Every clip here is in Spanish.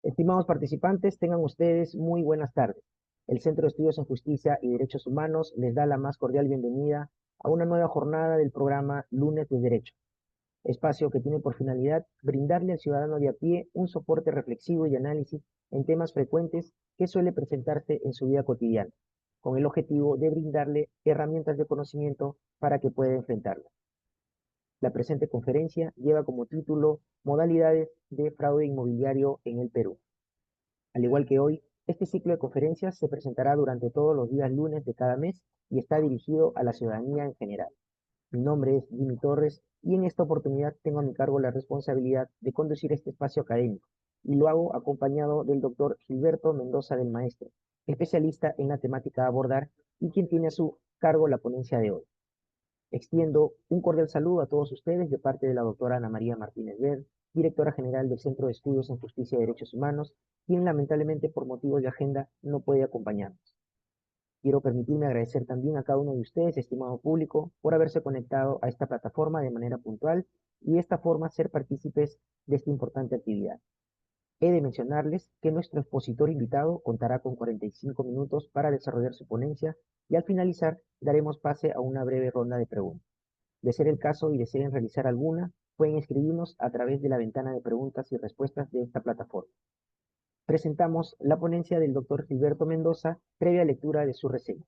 Estimados participantes, tengan ustedes muy buenas tardes. El Centro de Estudios en Justicia y Derechos Humanos les da la más cordial bienvenida a una nueva jornada del programa Lunes de Derecho, espacio que tiene por finalidad brindarle al ciudadano de a pie un soporte reflexivo y análisis en temas frecuentes que suele presentarse en su vida cotidiana, con el objetivo de brindarle herramientas de conocimiento para que pueda enfrentarlas. La presente conferencia lleva como título Modalidades de fraude inmobiliario en el Perú. Al igual que hoy, este ciclo de conferencias se presentará durante todos los días lunes de cada mes y está dirigido a la ciudadanía en general. Mi nombre es Jimmy Torres y en esta oportunidad tengo a mi cargo la responsabilidad de conducir este espacio académico y lo hago acompañado del doctor Gilberto Mendoza del Maestre, especialista en la temática a abordar y quien tiene a su cargo la ponencia de hoy. Extiendo un cordial saludo a todos ustedes de parte de la doctora Ana María Martínez Ver, directora general del Centro de Estudios en Justicia y Derechos Humanos, quien lamentablemente por motivos de agenda no puede acompañarnos. Quiero permitirme agradecer también a cada uno de ustedes, estimado público, por haberse conectado a esta plataforma de manera puntual y de esta forma ser partícipes de esta importante actividad. He de mencionarles que nuestro expositor invitado contará con 45 minutos para desarrollar su ponencia y al finalizar daremos pase a una breve ronda de preguntas. De ser el caso y deseen realizar alguna, pueden escribirnos a través de la ventana de preguntas y respuestas de esta plataforma. Presentamos la ponencia del doctor Gilberto Mendoza, previa lectura de su reseña.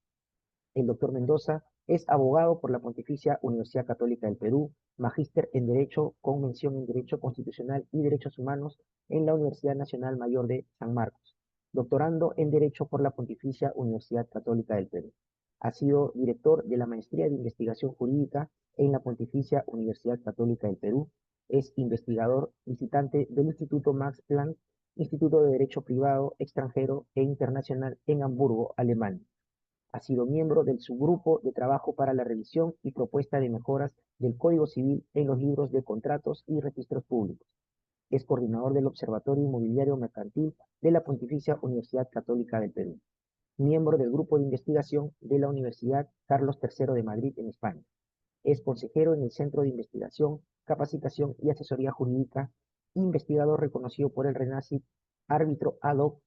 El doctor Mendoza es abogado por la Pontificia Universidad Católica del Perú, magíster en Derecho con mención en Derecho Constitucional y Derechos Humanos en la Universidad Nacional Mayor de San Marcos, doctorando en Derecho por la Pontificia Universidad Católica del Perú. Ha sido director de la Maestría de Investigación Jurídica en la Pontificia Universidad Católica del Perú. Es investigador visitante del Instituto Max Planck, Instituto de Derecho Privado, Extranjero e Internacional en Hamburgo, Alemania. Ha sido miembro del subgrupo de trabajo para la revisión y propuesta de mejoras del Código Civil en los libros de contratos y registros públicos. Es coordinador del Observatorio Inmobiliario Mercantil de la Pontificia Universidad Católica del Perú. Miembro del grupo de investigación de la Universidad Carlos III de Madrid en España. Es consejero en el Centro de Investigación, Capacitación y Asesoría Jurídica, investigador reconocido por el RENACIT, árbitro ad hoc.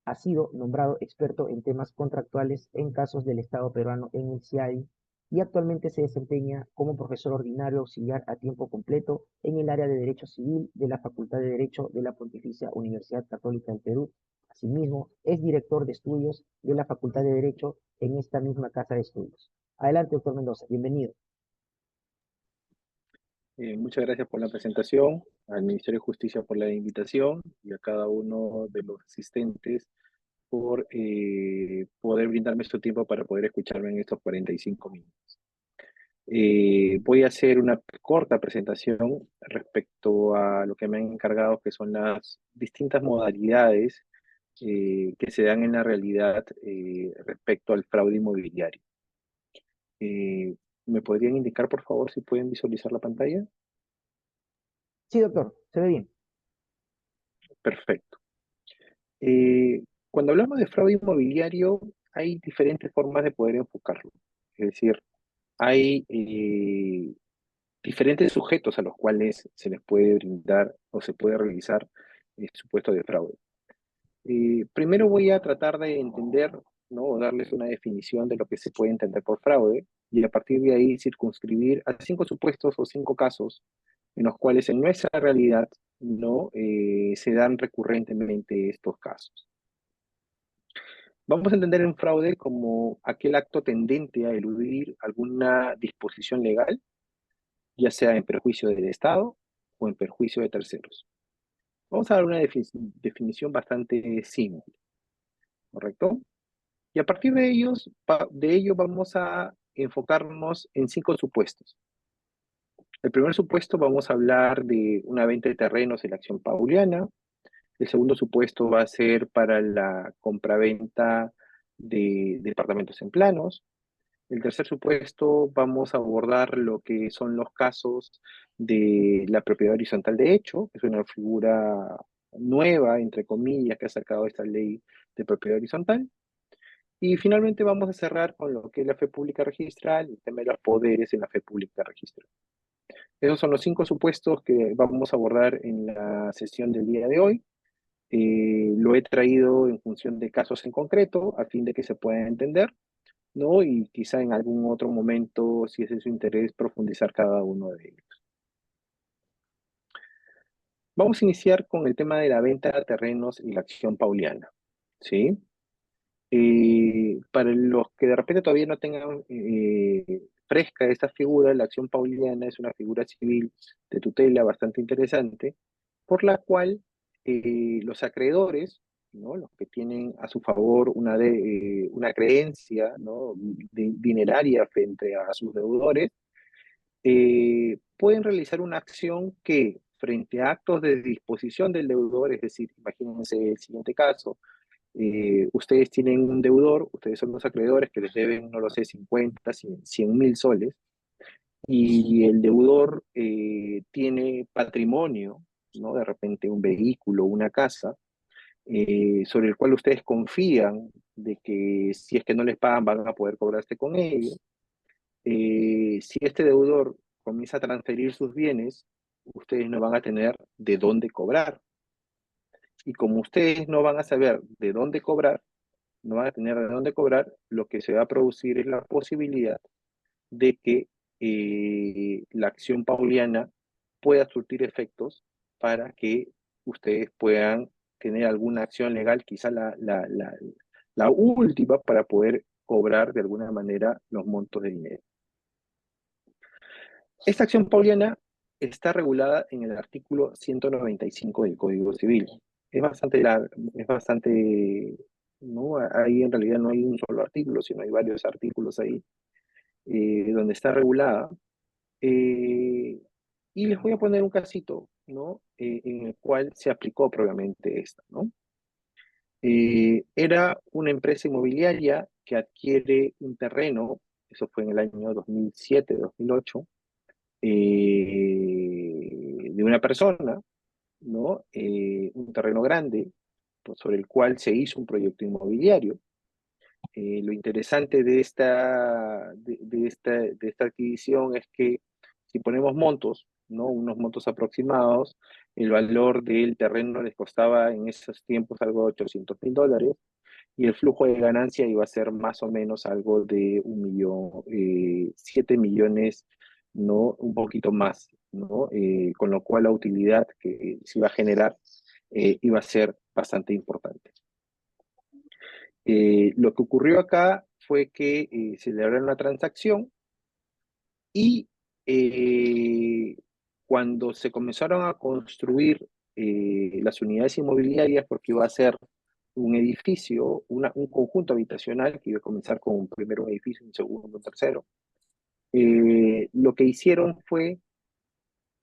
Ha sido nombrado experto en temas contractuales en casos del Estado peruano en el CIADI y actualmente se desempeña como profesor ordinario auxiliar a tiempo completo en el área de Derecho Civil de la Facultad de Derecho de la Pontificia Universidad Católica del Perú. Asimismo, es director de estudios de la Facultad de Derecho en esta misma casa de estudios. Adelante, doctor Mendoza, bienvenido. Muchas gracias por la presentación, al Ministerio de Justicia por la invitación y a cada uno de los asistentes por poder brindarme su tiempo para poder escucharme en estos 45 minutos. Voy a hacer una corta presentación respecto a lo que me han encargado, que son las distintas modalidades que se dan en la realidad respecto al fraude inmobiliario. ¿Me podrían indicar, por favor, si pueden visualizar la pantalla? Sí, doctor, se ve bien. Perfecto. Cuando hablamos de fraude inmobiliario, hay diferentes formas de poder enfocarlo. Es decir, hay diferentes sujetos a los cuales se les puede brindar o se puede realizar supuesto de fraude. Primero voy a tratar de entender, ¿no? O darles una definición de lo que se puede entender por fraude y a partir de ahí circunscribir a 5 supuestos o 5 casos en los cuales en nuestra realidad no se dan recurrentemente estos casos. Vamos a entender un fraude como aquel acto tendente a eludir alguna disposición legal, ya sea en perjuicio del Estado o en perjuicio de terceros. Vamos a dar una definición bastante simple, ¿correcto? Y a partir de ello vamos a enfocarnos en 5 supuestos. El primer supuesto vamos a hablar de una venta de terrenos en la acción pauliana. El segundo supuesto va a ser para la compraventa de departamentos en planos. El tercer supuesto vamos a abordar lo que son los casos de la propiedad horizontal de hecho, que es una figura nueva, entre comillas, que ha sacado esta ley de propiedad horizontal. Y finalmente vamos a cerrar con lo que es la fe pública registral, el tema de los poderes en la fe pública registral. Esos son los 5 supuestos que vamos a abordar en la sesión del día de hoy. Lo he traído en función de casos en concreto, a fin de que se pueda entender, ¿no? Y quizá en algún otro momento, si es de su interés, profundizar cada uno de ellos. Vamos a iniciar con el tema de la venta de terrenos y la acción pauliana, ¿sí? Para los que de repente todavía no tengan fresca esta figura, la acción pauliana es una figura civil de tutela bastante interesante, por la cual los acreedores, ¿no? Los que tienen a su favor una creencia, ¿no? Dineraria frente a sus deudores, pueden realizar una acción que frente a actos de disposición del deudor, es decir, imagínense el siguiente caso, ustedes tienen un deudor, ustedes son los acreedores que les deben, no lo sé, 50, 100.000 soles, y el deudor tiene patrimonio, ¿no? De repente un vehículo, una casa, sobre el cual ustedes confían de que si es que no les pagan van a poder cobrarse con ello. Si este deudor comienza a transferir sus bienes, ustedes no van a tener de dónde cobrar. Y como ustedes no van a saber de dónde cobrar, no van a tener de dónde cobrar, lo que se va a producir es la posibilidad de que la acción pauliana pueda surtir efectos para que ustedes puedan tener alguna acción legal, quizá la última, para poder cobrar de alguna manera los montos de dinero. Esta acción pauliana está regulada en el artículo 195 del Código Civil. Es bastante largo, es bastante, ¿no? Ahí en realidad no hay un solo artículo, sino hay varios artículos ahí donde está regulada. Y les voy a poner un casito, ¿no? En el cual se aplicó previamente esta, ¿no? Era una empresa inmobiliaria que adquiere un terreno, eso fue en el año 2007, 2008, de una persona, ¿no? Un terreno grande, pues, sobre el cual se hizo un proyecto inmobiliario. Lo interesante de esta adquisición es que si ponemos montos, ¿no? Unos montos aproximados, el valor del terreno les costaba en esos tiempos algo de $800.000 y el flujo de ganancia iba a ser más o menos algo de 1 millón, 7 millones, ¿no? Un poquito más, ¿no? Con lo cual la utilidad que se iba a generar iba a ser bastante importante. Lo que ocurrió acá fue que se celebraron la transacción y cuando se comenzaron a construir las unidades inmobiliarias, porque iba a ser un edificio, un conjunto habitacional que iba a comenzar con primero un edificio, un segundo, un tercero, lo que hicieron fue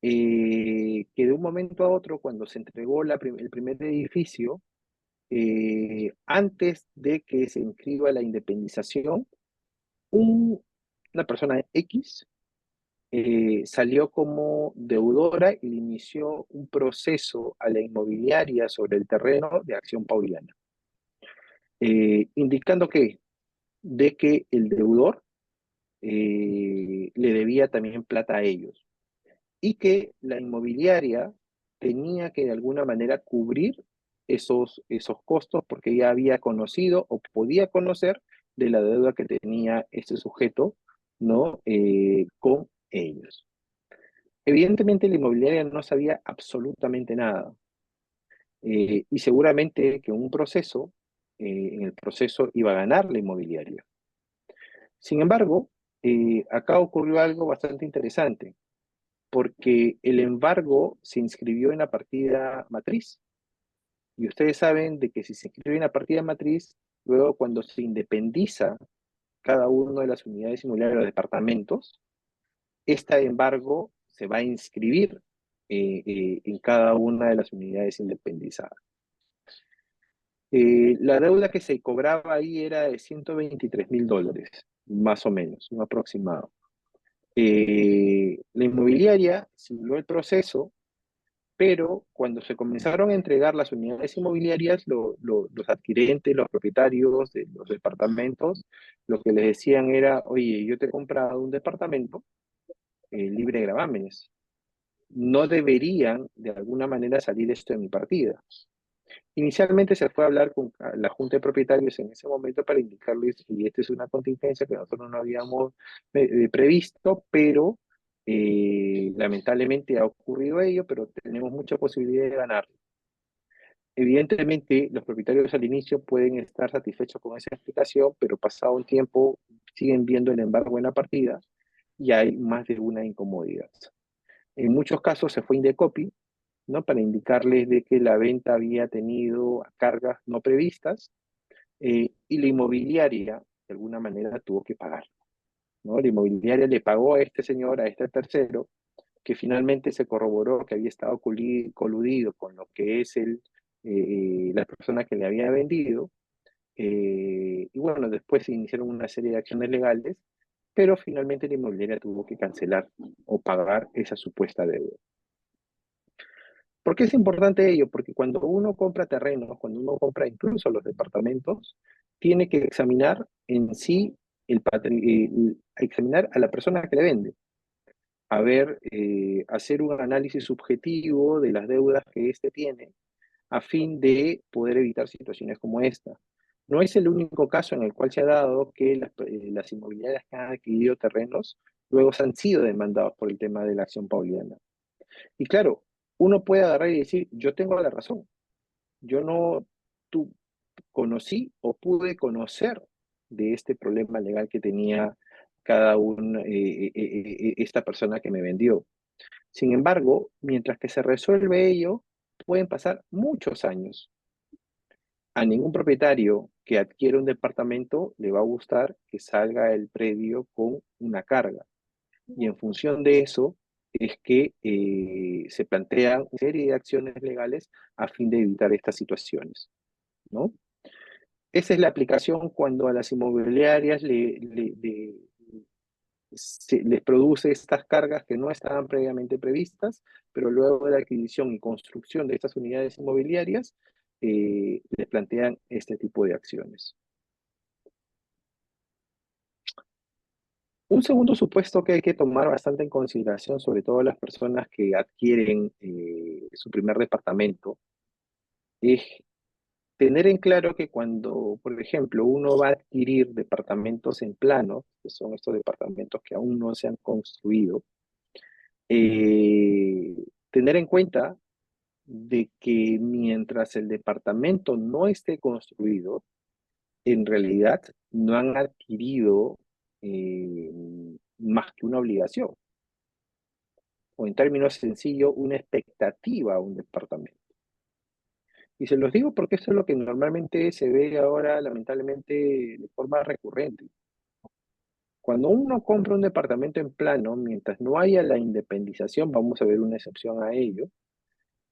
que de un momento a otro, cuando se entregó el primer edificio, antes de que se inscriba la independización, una persona X salió como deudora y inició un proceso a la inmobiliaria sobre el terreno de acción pauliana, indicando de que el deudor le debía también plata a ellos y que la inmobiliaria tenía que de alguna manera cubrir esos costos porque ella había conocido o podía conocer de la deuda que tenía este sujeto, ¿no? Con ellos. Evidentemente la inmobiliaria no sabía absolutamente nada y seguramente que en el proceso iba a ganar la inmobiliaria. Sin embargo, acá ocurrió algo bastante interesante porque el embargo se inscribió en la partida matriz. Y ustedes saben de que si se inscribe en la partida matriz, luego cuando se independiza cada una de las unidades inmobiliarias de los departamentos, este embargo se va a inscribir en cada una de las unidades independizadas. La deuda que se cobraba ahí era de $123.000, más o menos, un aproximado. La inmobiliaria siguió el proceso, pero cuando se comenzaron a entregar las unidades inmobiliarias, los adquirentes, los propietarios de los departamentos, lo que les decían era, oye, yo te he comprado un departamento libre de gravámenes. No deberían de alguna manera salir esto de mi partida. Inicialmente se fue a hablar con la Junta de Propietarios en ese momento para indicarles que esta es una contingencia que nosotros no habíamos previsto, pero lamentablemente ha ocurrido ello, pero tenemos mucha posibilidad de ganar. Evidentemente, los propietarios al inicio pueden estar satisfechos con esa explicación, pero pasado un tiempo siguen viendo el embargo en la partida y hay más de una incomodidad. En muchos casos se fue Indecopi, ¿no? Para indicarles de que la venta había tenido cargas no previstas y la inmobiliaria, de alguna manera, tuvo que pagar, ¿no? La inmobiliaria le pagó a este señor, a este tercero, que finalmente se corroboró que había estado coludido con lo que es la persona que le había vendido. Y bueno, después se iniciaron una serie de acciones legales, pero finalmente la inmobiliaria tuvo que cancelar o pagar esa supuesta deuda. ¿Por qué es importante ello? Porque cuando uno compra terrenos, cuando uno compra incluso los departamentos, tiene que examinar en sí, examinar a la persona que le vende, a ver, hacer un análisis subjetivo de las deudas que éste tiene, a fin de poder evitar situaciones como esta. No es el único caso en el cual se ha dado que las inmobiliarias que han adquirido terrenos luego se han sido demandados por el tema de la acción pauliana. Y claro, uno puede agarrar y decir, yo tengo la razón, yo no tú, conocí o pude conocer de este problema legal que tenía esta persona que me vendió. Sin embargo, mientras que se resuelve ello, pueden pasar muchos años. A ningún propietario que adquiere un departamento le va a gustar que salga el predio con una carga. Y en función de eso es que se plantean una serie de acciones legales a fin de evitar estas situaciones, ¿no? Esa es la aplicación cuando a las inmobiliarias les produce estas cargas que no estaban previamente previstas, pero luego de la adquisición y construcción de estas unidades inmobiliarias, les plantean este tipo de acciones. Un segundo supuesto que hay que tomar bastante en consideración, sobre todo las personas que adquieren su primer departamento, es tener en claro que cuando, por ejemplo, uno va a adquirir departamentos en plano, que son estos departamentos que aún no se han construido, eh, tener en cuenta de que mientras el departamento no esté construido, en realidad no han adquirido eh, más que una obligación, o en términos sencillos, una expectativa a un departamento. Y se los digo porque eso es lo que normalmente se ve ahora, lamentablemente, de forma recurrente. Cuando uno compra un departamento en plano, mientras no haya la independización, vamos a ver una excepción a ello,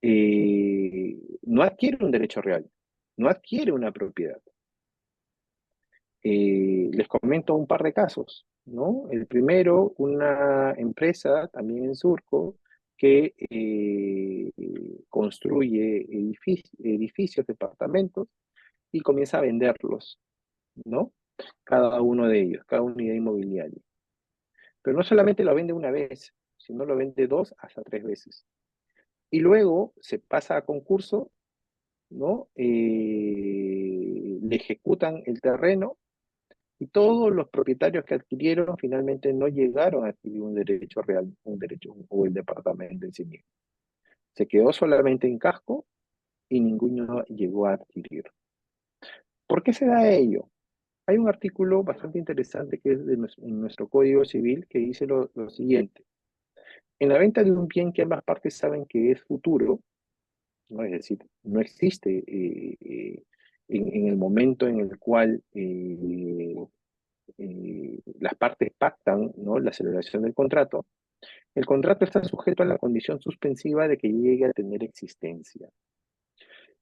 no adquiere un derecho real, no adquiere una propiedad. Les comento un par de casos, ¿no? El primero, una empresa también en Surco que construye edificios, departamentos y comienza a venderlos, ¿no? Cada uno de ellos, cada unidad inmobiliaria. Pero no solamente lo vende una vez, sino lo vende 2 hasta 3 veces. Y luego se pasa a concurso, ¿no? Le ejecutan el terreno y todos los propietarios que adquirieron finalmente no llegaron a adquirir un derecho real, un derecho o el departamento en sí mismo. Se quedó solamente en casco y ninguno llegó a adquirir. ¿Por qué se da ello? Hay un artículo bastante interesante que es en nuestro Código Civil que dice lo siguiente. En la venta de un bien que ambas partes saben que es futuro, ¿no? Es decir, no existe en el momento en el cual las partes pactan, ¿no?, la celebración del contrato, el contrato está sujeto a la condición suspensiva de que llegue a tener existencia.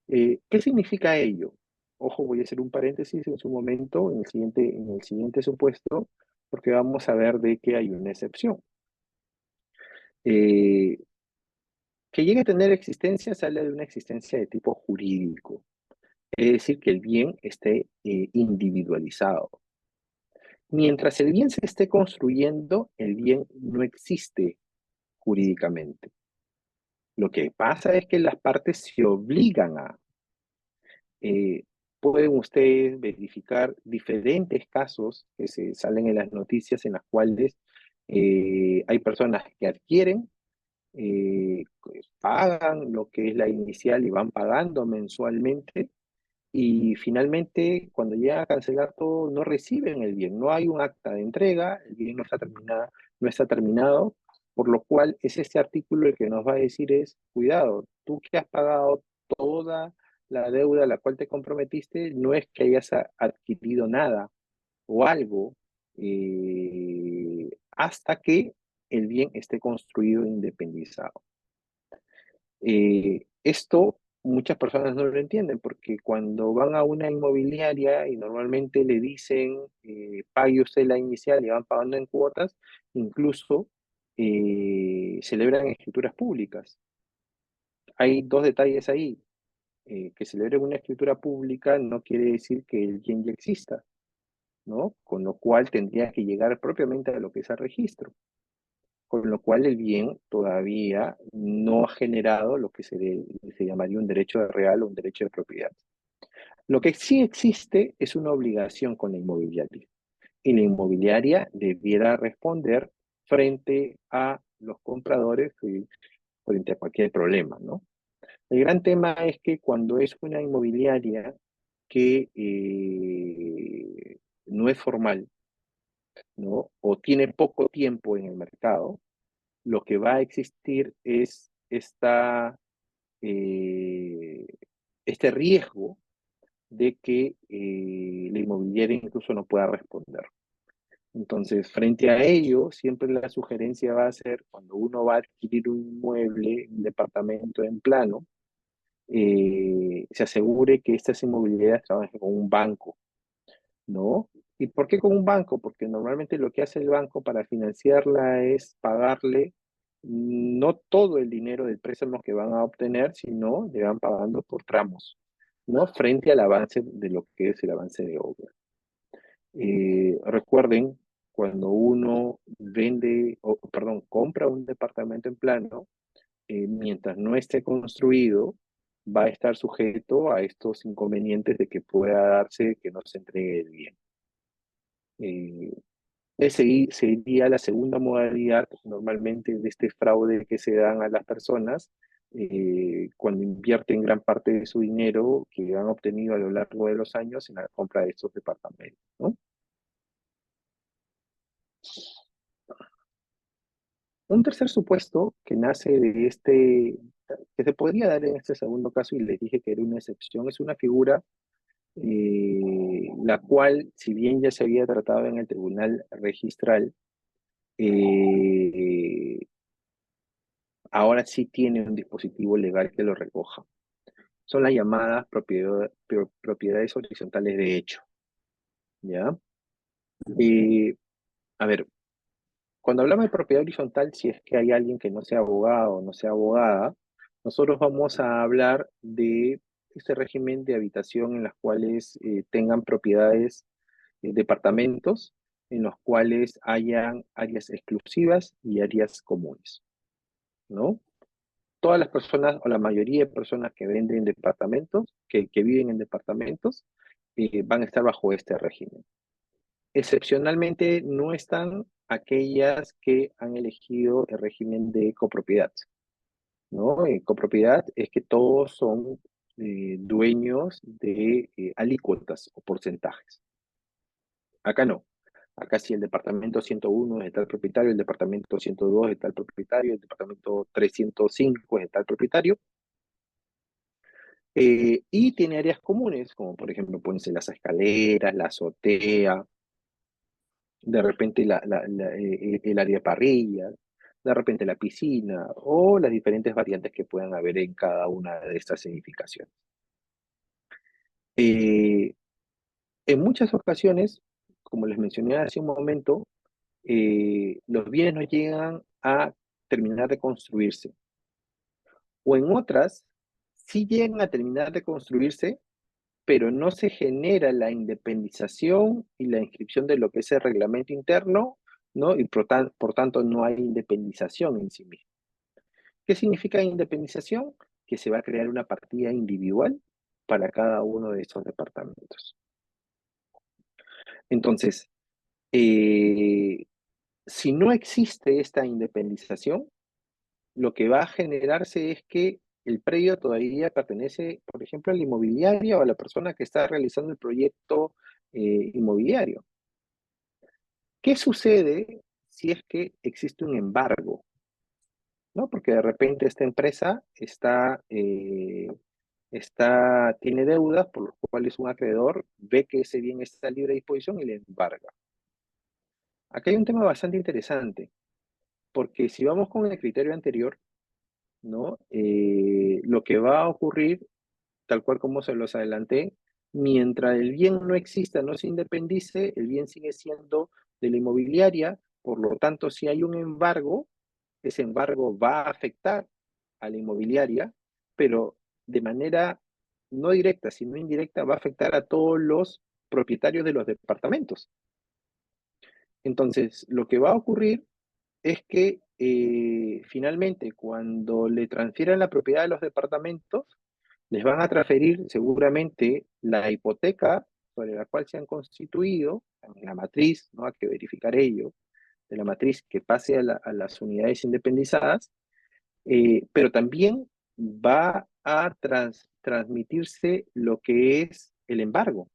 ¿Qué significa ello? Ojo, voy a hacer un paréntesis en su momento, en el siguiente supuesto, porque vamos a ver de que hay una excepción. Eh, que llegue a tener existencia sale de una existencia de tipo jurídico, es decir, que el bien esté individualizado. Mientras el bien se esté construyendo, el bien no existe jurídicamente. Lo que pasa es que las partes se obligan a. Eh, Pueden ustedes verificar diferentes casos que se salen en las noticias en las cuales hay personas que adquieren, pagan lo que es la inicial y van pagando mensualmente y finalmente cuando llega a cancelar todo no reciben el bien, no hay un acta de entrega, el bien no está terminado, por lo cual es este artículo el que nos va a decir es, cuidado, tú que has pagado toda la deuda a la cual te comprometiste, no es que hayas adquirido nada o algo hasta que el bien esté construido e independizado. Esto muchas personas no lo entienden porque cuando van a una inmobiliaria y normalmente le dicen, pague usted la inicial y van pagando en cuotas, incluso celebran escrituras públicas. Hay dos detalles ahí. Que celebren una escritura pública no quiere decir que el bien ya exista, ¿no? Con lo cual tendría que llegar propiamente a lo que es el registro, con lo cual el bien todavía no ha generado lo que se llamaría un derecho de real o un derecho de propiedad. Lo que sí existe es una obligación con la inmobiliaria y la inmobiliaria debiera responder frente a los compradores y frente a cualquier problema, ¿no? El gran tema es que cuando es una inmobiliaria que no es formal, ¿no? O tiene poco tiempo en el mercado, lo que va a existir es eh, este riesgo de que la inmobiliaria incluso no pueda responder. Entonces, frente a ello, siempre la sugerencia va a ser, cuando uno va a adquirir un inmueble, un departamento en plano, se asegure que estas inmobiliarias trabajen con un banco, ¿no? ¿Y por qué con un banco? Porque normalmente lo que hace el banco para financiarla es pagarle no todo el dinero del préstamo que van a obtener, sino le van pagando por tramos, ¿no? Frente al avance de lo que es el avance de obra. Recuerden, cuando uno vende, o perdón, compra un departamento en plano, mientras no esté construido, va a estar sujeto a estos inconvenientes de que pueda darse que no se entregue el bien. Eh, Ese sería la segunda modalidad normalmente de este fraude que se dan a las personas cuando invierten gran parte de su dinero que han obtenido a lo largo de los años en la compra de estos departamentos, ¿no? Un tercer supuesto que nace de que se podría dar en este segundo caso, y les dije que era una excepción, es una figura la cual, si bien ya se había tratado en el tribunal registral, eh, ahora sí tiene un dispositivo legal que lo recoja. Son las llamadas propiedades horizontales de hecho, ¿ya? Eh, a ver, cuando hablamos de propiedad horizontal, si es que hay alguien que no sea abogado o no sea abogada, nosotros vamos a hablar de este régimen de habitación en las cuales tengan propiedades, departamentos, en los cuales hayan áreas exclusivas y áreas comunes, ¿no? Todas las personas o la mayoría de personas que venden departamentos, que viven en departamentos, van a estar bajo este régimen. Excepcionalmente no están aquellas que han elegido el régimen de copropiedad, ¿no? Copropiedad es que todos son dueños de alícuotas o porcentajes. Acá no. Acá sí el departamento 101 es de tal propietario, el departamento 102 es de tal propietario, el departamento 305 es de tal propietario. Y tiene áreas comunes, como por ejemplo pueden ser las escaleras, la azotea, de repente el área de parrilla, de repente la piscina o las diferentes variantes que puedan haber en cada una de estas edificaciones. Eh, en muchas ocasiones, como les mencioné hace un momento, los bienes no llegan a terminar de construirse. O en otras, sí llegan a terminar de construirse, pero no se genera la independización y la inscripción de lo que es el reglamento interno, ¿no? Y por tanto no hay independización en sí misma. ¿Qué significa independización? Que se va a crear una partida individual para cada uno de estos departamentos. Entonces, eh, si no existe esta independización, lo que va a generarse es que el predio todavía pertenece, por ejemplo, a la inmobiliaria o a la persona que está realizando el proyecto inmobiliario. ¿Qué sucede si es que existe un embargo? ¿No? Porque de repente esta empresa tiene deudas por los cuales un acreedor ve que ese bien está a libre disposición y le embarga. Acá hay un tema bastante interesante, porque si vamos con el criterio anterior, ¿no? Lo que va a ocurrir, tal cual como se los adelanté, mientras el bien no exista, no se independice, el bien sigue siendo de la inmobiliaria, por lo tanto, si hay un embargo, ese embargo va a afectar a la inmobiliaria, pero de manera no directa, sino indirecta, va a afectar a todos los propietarios de los departamentos. Entonces, lo que va a ocurrir es que finalmente cuando le transfieran la propiedad de los departamentos, les van a transferir seguramente la hipoteca sobre la cual se han constituido, en la matriz, ¿no? Hay que verificar ello, de la matriz que pase a las unidades independizadas, pero también va a transmitirse lo que es el embargo.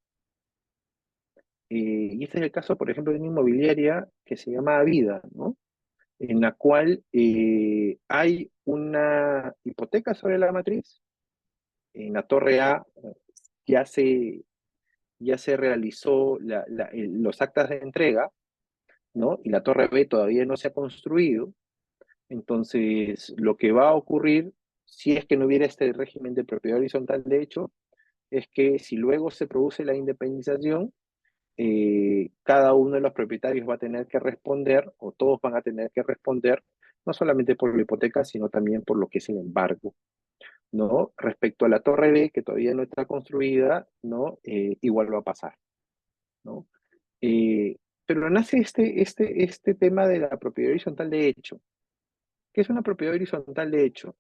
Y este es el caso, por ejemplo, de una inmobiliaria que se llama Vida, ¿no? En la cual hay una hipoteca sobre la matriz. En la torre A ya se, ya se realizó los actas de entrega, ¿no? Y la torre B todavía no se ha construido. Entonces, lo que va a ocurrir, si es que no hubiera este régimen de propiedad horizontal de hecho, es que si luego se produce la independización, cada uno de los propietarios va a tener que responder, o todos van a tener que responder, no solamente por la hipoteca, sino también por lo que es el embargo, ¿no? Respecto a la torre B, que todavía no está construida, ¿no? Igual va a pasar, ¿no? Pero nace este tema de la propiedad horizontal de hecho. ¿Qué es una propiedad horizontal de hecho?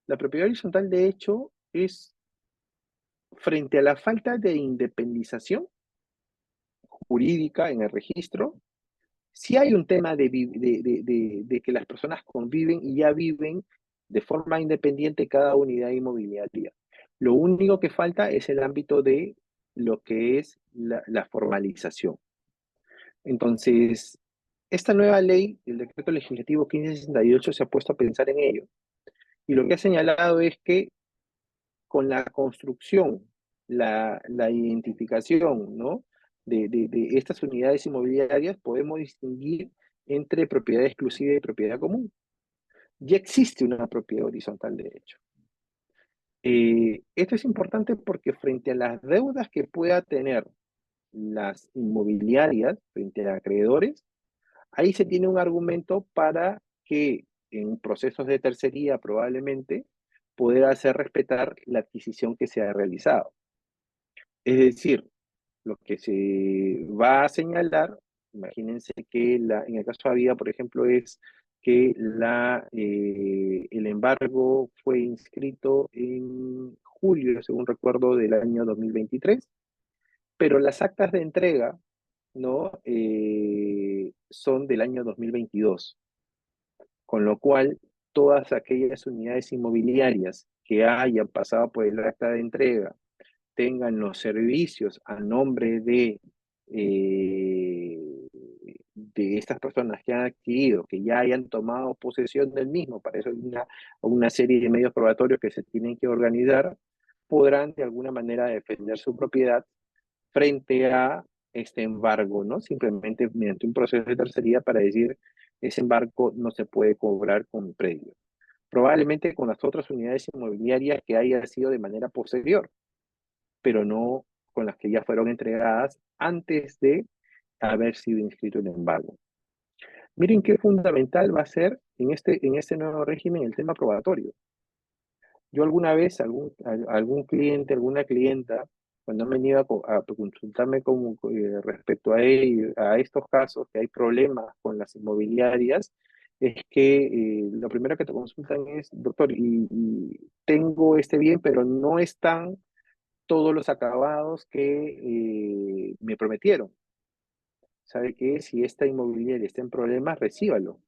La propiedad horizontal de hecho es frente a la falta de independización jurídica en el registro. Si hay un tema de que las personas conviven y ya viven de forma independiente cada unidad inmobiliaria. Lo único que falta es el ámbito de lo que es la formalización. Entonces, esta nueva ley, el decreto legislativo 1568, se ha puesto a pensar en ello. Y lo que ha señalado es que con la construcción, la identificación, ¿no? de estas unidades inmobiliarias, podemos distinguir entre propiedad exclusiva y propiedad común. Ya existe una propiedad horizontal de hecho. Esto es importante porque frente a las deudas que pueda tener las inmobiliarias frente a acreedores, ahí se tiene un argumento para que en procesos de tercería probablemente poder hacer respetar la adquisición que se ha realizado. Es decir, lo que se va a señalar, imagínense que en el caso de Avida, por ejemplo, es que el embargo fue inscrito en julio, según recuerdo, del año 2023, pero las actas de entrega, ¿no? Son del año 2022, con lo cual todas aquellas unidades inmobiliarias que hayan pasado por el acta de entrega, tengan los servicios a nombre eh, de estas personas que han adquirido, que ya hayan tomado posesión del mismo, para eso hay una serie de medios probatorios que se tienen que organizar, podrán de alguna manera defender su propiedad frente a este embargo, ¿no? Simplemente mediante un proceso de tercería para decir, ese embargo no se puede cobrar con predio. Probablemente con las otras unidades inmobiliarias que haya sido de manera posterior, pero no con las que ya fueron entregadas antes de haber sido inscrito el embargo. Miren qué fundamental va a ser en este nuevo régimen el tema probatorio. Yo alguna vez, algún cliente, alguna clienta, cuando han venido a consultarme respecto a estos casos, que hay problemas con las inmobiliarias, es que lo primero que te consultan es, doctor, y tengo este bien, pero no es tan todos los acabados que me prometieron. ¿Sabe qué? Si esta inmobiliaria está en problemas, recíbalo.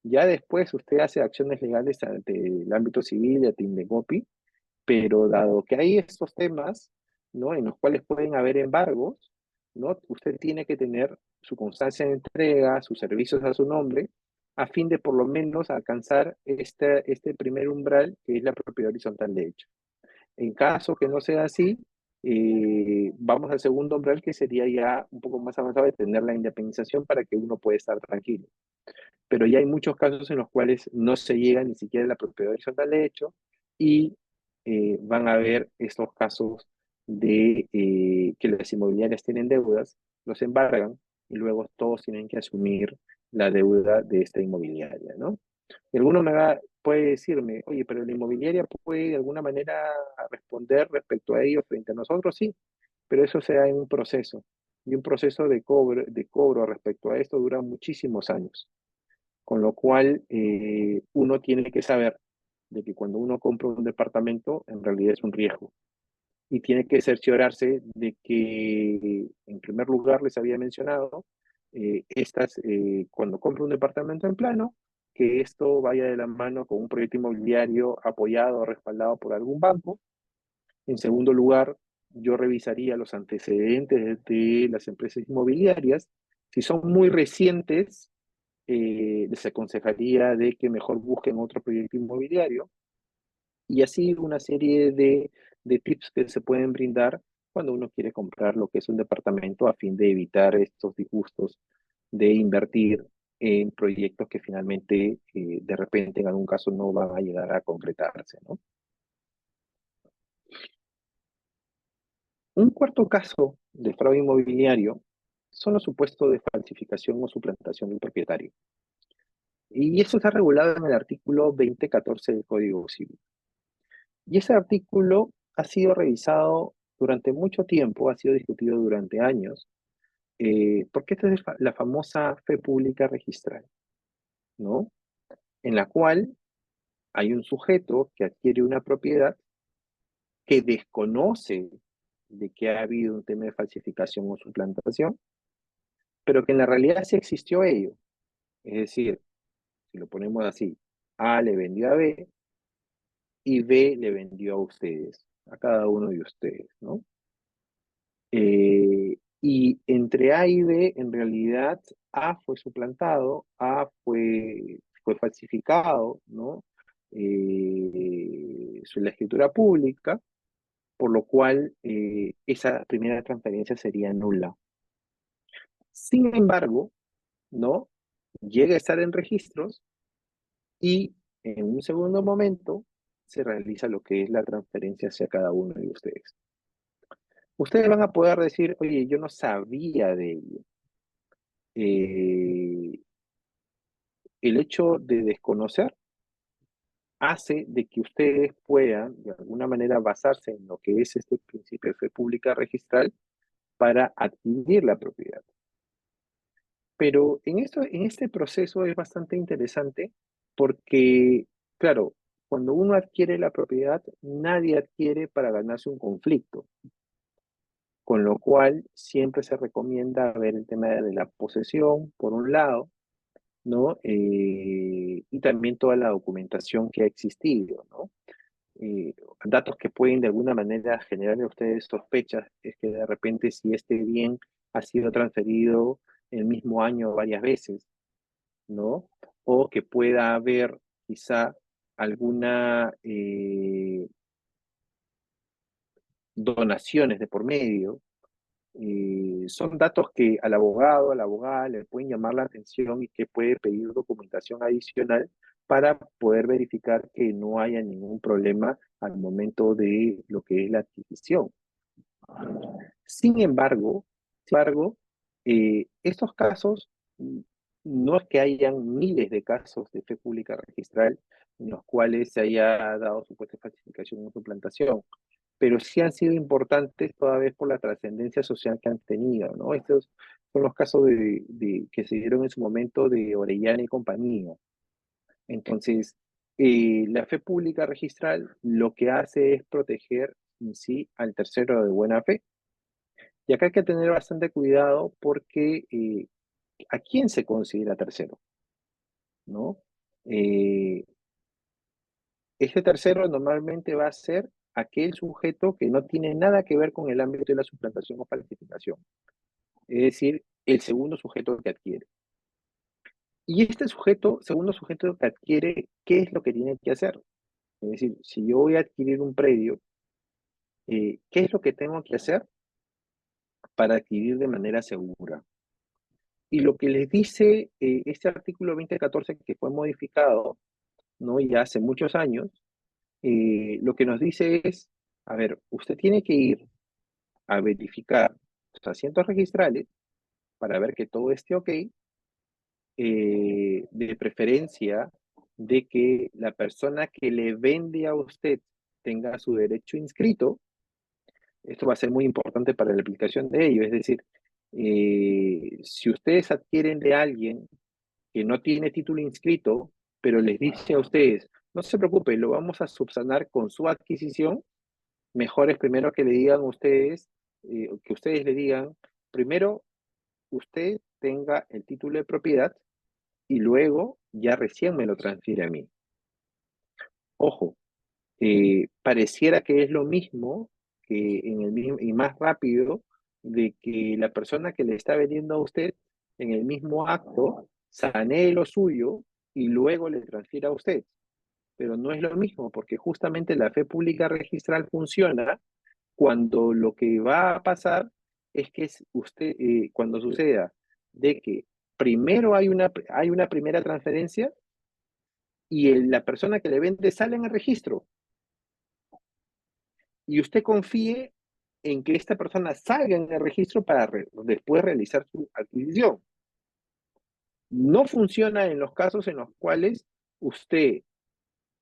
Ya después usted hace acciones legales ante el ámbito civil y ante Indecopi, pero dado que hay estos temas, ¿no? En los cuales pueden haber embargos, ¿no? Usted tiene que tener su constancia de entrega, sus servicios a su nombre, a fin de por lo menos alcanzar este primer umbral que es la propiedad horizontal de hecho. En caso que no sea así, vamos al segundo umbral que sería ya un poco más avanzado de tener la independización para que uno pueda estar tranquilo. Pero ya hay muchos casos en los cuales no se llega ni siquiera a la propiedad horizontal de hecho y van a haber estos casos de que las inmobiliarias tienen deudas, los embargan y luego todos tienen que asumir la deuda de esta inmobiliaria, ¿no? Y alguno puede decirme, oye, pero la inmobiliaria puede de alguna manera responder respecto a ello frente a nosotros, sí, pero eso se da en un proceso. Y un proceso de cobro respecto a esto dura muchísimos años. Con lo cual, uno tiene que saber de que cuando uno compra un departamento, en realidad es un riesgo. Y tiene que cerciorarse de que, en primer lugar, les había mencionado, cuando compra un departamento en plano, que esto vaya de la mano con un proyecto inmobiliario apoyado o respaldado por algún banco. En segundo lugar, yo revisaría los antecedentes de las empresas inmobiliarias. Si son muy recientes, les aconsejaría de que mejor busquen otro proyecto inmobiliario y así una serie de tips que se pueden brindar cuando uno quiere comprar lo que es un departamento a fin de evitar estos disgustos de invertir en proyectos que finalmente de repente en algún caso no van a llegar a concretarse, ¿no? Un cuarto caso de fraude inmobiliario son los supuestos de falsificación o suplantación del propietario. Y eso está regulado en el artículo 2014 del Código Civil. Y ese artículo ha sido revisado durante mucho tiempo, ha sido discutido durante años, porque esta es la famosa fe pública registral, ¿no? En la cual hay un sujeto que adquiere una propiedad que desconoce de que ha habido un tema de falsificación o suplantación, pero que en la realidad sí existió ello. Es decir, si lo ponemos así, A le vendió a B y B le vendió a ustedes, a cada uno de ustedes, ¿no? Y entre A y B, en realidad, A fue suplantado, fue falsificado, ¿no? La escritura pública, por lo cual esa primera transferencia sería nula. Sin embargo, ¿no? Llega a estar en registros y en un segundo momento se realiza lo que es la transferencia hacia cada uno de ustedes. Ustedes van a poder decir, oye, yo no sabía de ello. Eh, el hecho de desconocer hace de que ustedes puedan, de alguna manera, basarse en lo que es este principio de fe pública registral para adquirir la propiedad. Pero en este proceso es bastante interesante porque, claro, cuando uno adquiere la propiedad, nadie adquiere para ganarse un conflicto, con lo cual siempre se recomienda ver el tema de la posesión, por un lado, ¿no? Y también toda la documentación que ha existido, ¿no? Datos que pueden de alguna manera generarle a ustedes sospechas es que de repente si este bien ha sido transferido el mismo año varias veces, ¿no? O que pueda haber quizá alguna donaciones de por medio. Son datos que al abogado, a la abogada le pueden llamar la atención y que puede pedir documentación adicional para poder verificar que no haya ningún problema al momento de lo que es la adquisición. Sin embargo, estos casos no es que hayan miles de casos de fe pública registral en los cuales se haya dado supuesta falsificación o suplantación, pero sí han sido importantes toda vez por la trascendencia social que han tenido, ¿no? Estos son los casos que se dieron en su momento de Orellana y compañía. Entonces, la fe pública registral lo que hace es proteger en sí al tercero de buena fe. Y acá hay que tener bastante cuidado porque ¿a quién se considera tercero? ¿No? Eh, este tercero normalmente va a ser aquel sujeto que no tiene nada que ver con el ámbito de la suplantación o falsificación, es decir, el segundo sujeto que adquiere. Y este sujeto, segundo sujeto que adquiere, ¿qué es lo que tiene que hacer? Es decir, si yo voy a adquirir un predio, ¿qué es lo que tengo que hacer para adquirir de manera segura? Y lo que les dice este artículo 2014 que fue modificado, ¿no? Ya hace muchos años, lo que nos dice es, a ver, usted tiene que ir a verificar los asientos registrales para ver que todo esté ok, de preferencia de que la persona que le vende a usted tenga su derecho inscrito. Esto va a ser muy importante para la aplicación de ello, es decir, si ustedes adquieren de alguien que no tiene título inscrito, pero les dice a ustedes, no se preocupe, lo vamos a subsanar con su adquisición, mejor es primero que le digan ustedes, que ustedes le digan, primero usted tenga el título de propiedad y luego ya recién me lo transfiere a mí. Ojo, pareciera que es lo mismo que en el mismo, y más rápido de que la persona que le está vendiendo a usted en el mismo acto sanee lo suyo y luego le transfiera a usted. Pero no es lo mismo porque justamente la fe pública registral funciona cuando lo que va a pasar es que usted, cuando suceda de que primero hay una primera transferencia y la persona que le vende sale en el registro y usted confíe en que esta persona salga en el registro para después realizar su adquisición. No funciona en los casos en los cuales usted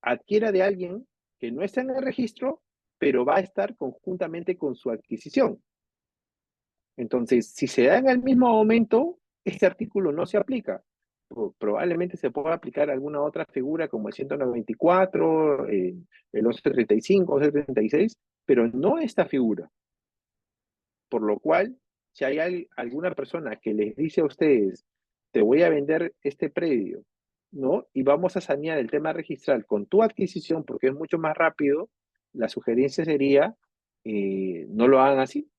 adquiera de alguien que no está en el registro, pero va a estar conjuntamente con su adquisición. Entonces, si se da en el mismo momento, este artículo no se aplica. Probablemente se pueda aplicar alguna otra figura como el 194, el 1135, 1136, pero no esta figura. Por lo cual, si hay alguna persona que les dice a ustedes, te voy a vender este predio, ¿no? Y vamos a sanear el tema registral con tu adquisición porque es mucho más rápido, la sugerencia sería, no lo hagan así.